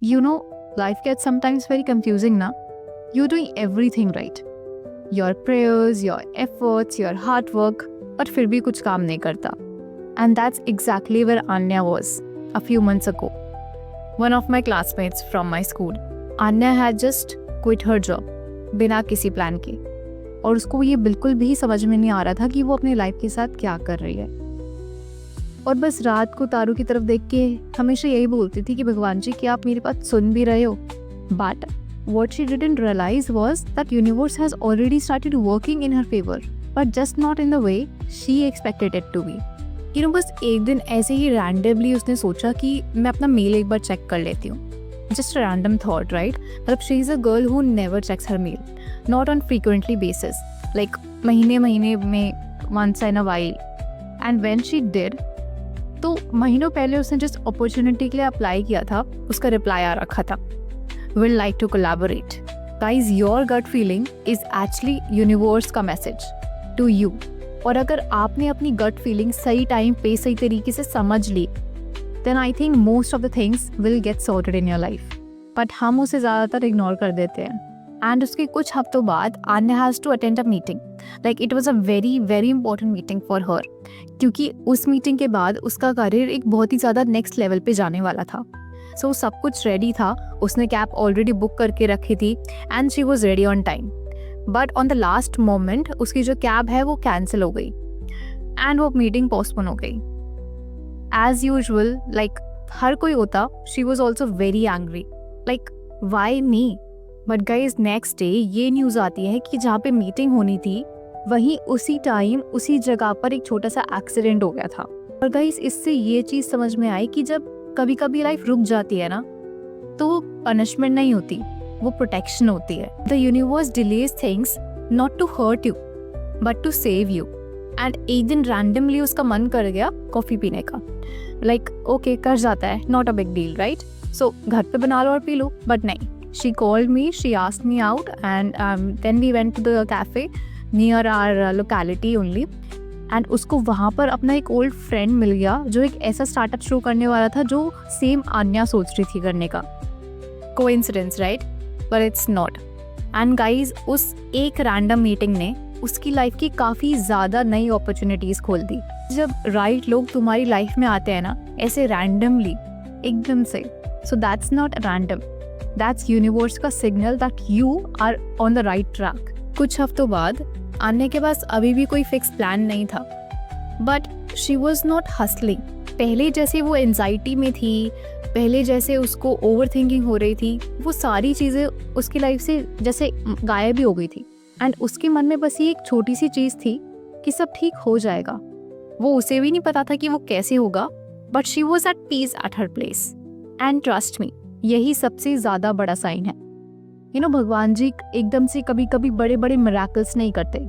You know, life gets sometimes very confusing na. You're doing everything right. Your prayers, your efforts, your hard work, but फिर भी कुछ काम नहीं करता. And that's exactly where Anya was a few months ago. One of my classmates from my school, Anya had just quit her job बिना किसी plan के, और उसको ये बिल्कुल भी समझ में नहीं आ रहा था कि वो अपने लाइफ के साथ क्या कर रही है. और बस रात को तारों की तरफ देख के हमेशा यही बोलती थी कि भगवान जी क्या आप मेरी बात सुन भी रहे हो. But what she didn't realize was that universe has already started working in her favor, but just not in the way she expected it to be. You know, बस एक दिन ऐसे ही randomly उसने सोचा कि मैं अपना मेल एक बार चेक कर लेती हूँ. Just a random thought, right? मतलब she is a girl who never checks her mail, not on frequently basis, like महीने में once in a while. And when she did, तो महीनों पहले उसने जिस अपॉर्चुनिटी के लिए अप्लाई किया था उसका रिप्लाई आ रखा था, will like to collaborate. Guys, your gut feeling is actually universe का मैसेज to you. और अगर आपने अपनी gut feeling सही टाइम पे सही तरीके से समझ ली, then I think most of the things will get sorted in your life. But हम उसे ज़्यादातर इग्नोर कर देते हैं. And उसके कुछ हफ्तों बाद Anya has to attend a meeting. Like it was a very very important meeting for her. क्योंकि उस मीटिंग के बाद उसका करियर एक बहुत ही ज़्यादा नेक्स्ट लेवल पे जाने वाला था. सो सब कुछ रेडी था, उसने कैब ऑलरेडी बुक करके रखी थी and she was ready on time. But on the last moment उसकी जो कैब है वो कैंसिल हो गई एंड वो मीटिंग पोस्टपोन हो गई. एज यूजुअल लाइक हर कोई होता, she was also very angry, like why me. But guys next day ये न्यूज़ आती है कि जहाँ पे मीटिंग होनी थी वहीं उसी टाइम उसी जगह पर एक छोटा सा एक्सीडेंट हो गया था. और गाइज इससे ये चीज़ समझ में आई कि जब कभी कभी लाइफ रुक जाती है ना, तो वो पनिशमेंट नहीं होती, वो प्रोटेक्शन होती है. The universe delays things not to hurt you but to save you. And एक दिन रैंडमली उसका मन कर गया कॉफ़ी पीने का. लाइक ओके कर जाता है, not a big deal right. So घर पे बना लो और पी लो. बट नहीं, she called me, she asked me out and then we went to the cafe near our locality only. And उसको वहाँ पर अपना एक ओल्ड फ्रेंड मिल गया जो एक ऐसा स्टार्टअप शुरू करने वाला था जो सेम आन्या सोच रही थी करने का. Coincidence right, but it's not. And guys उस एक रैंडम मीटिंग ने उसकी लाइफ की काफ़ी ज़्यादा नई अपॉर्चुनिटीज़ खोल दी. जब राइट लोग तुम्हारी लाइफ में आते हैं ना ऐसे रैंडमली एकदम से, so that's not random, that's universe का signal that you are on the right track. कुछ हफ्तों बाद आने के पास अभी भी कोई फिक्स प्लान नहीं था, but she was not hustling. पहले जैसे वो एंजाइटी में थी, पहले जैसे उसको ओवर थिंकिंग हो रही थी, वो सारी चीज़ें उसकी लाइफ से जैसे गायब ही हो गई थी. एंड उसके मन में बस ये एक छोटी सी चीज़ थी कि सब ठीक हो जाएगा. वो उसे भी नहीं पता था कि वो कैसे होगा, but she was at peace at her place. And trust me, यही सबसे ज़्यादा बड़ा साइन है. यू नो, भगवान जी एकदम से कभी कभी बड़े बड़े मिरेकल्स नहीं करते,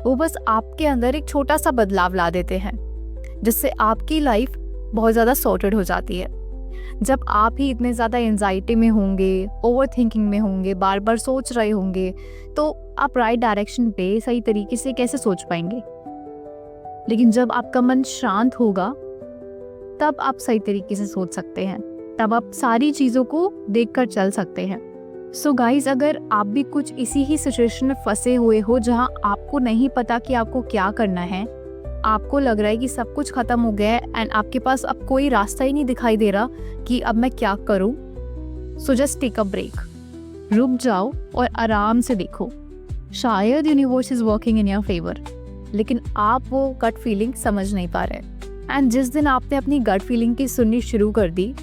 वो बस आपके अंदर एक छोटा सा बदलाव ला देते हैं जिससे आपकी लाइफ बहुत ज़्यादा सॉर्टेड हो जाती है. जब आप ही इतने ज़्यादा एंजाइटी में होंगे, ओवर थिंकिंग में होंगे, बार बार सोच रहे होंगे, तो आप राइट डायरेक्शन पे सही तरीके से कैसे सोच पाएंगे. लेकिन जब आपका मन शांत होगा तब आप सही तरीके से सोच सकते हैं, तब आप सारी चीज़ों को देखकर चल सकते हैं. सो गाइज, अगर आप भी कुछ इसी ही सिचुएशन में फंसे हुए हो जहां आपको नहीं पता कि आपको क्या करना है, आपको लग रहा है कि सब कुछ खत्म हो गया है एंड आपके पास अब कोई रास्ता ही नहीं दिखाई दे रहा कि अब मैं क्या करूं, so just take a break. रुक जाओ और आराम से देखो. शायद universe is working in your favour, लेकिन आप वो गट फीलिंग समझ नहीं पा रहे. एंड जिस दिन आपने अपनी गट फीलिंग की सुननी शुरू कर दी,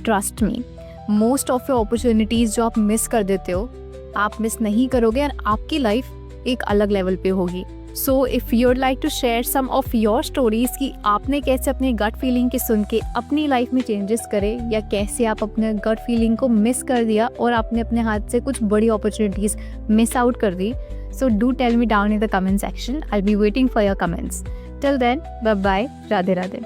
trust me, most of your opportunities जो आप मिस कर देते हो आप मिस नहीं करोगे एंड आपकी लाइफ एक अलग लेवल पे होगी. So if you would like to share some of your stories कि आपने कैसे अपने गट फीलिंग की सुन के अपनी लाइफ में चेंजेस करे, या कैसे आप अपने गट फीलिंग को मिस कर दिया और आपने अपने हाथ से कुछ बड़ी अपॉर्चुनिटीज़ मिस आउट कर दी, so do tell me down in the comment section. I will be waiting for your comments. Till then, bye bye, Radhe Radhe.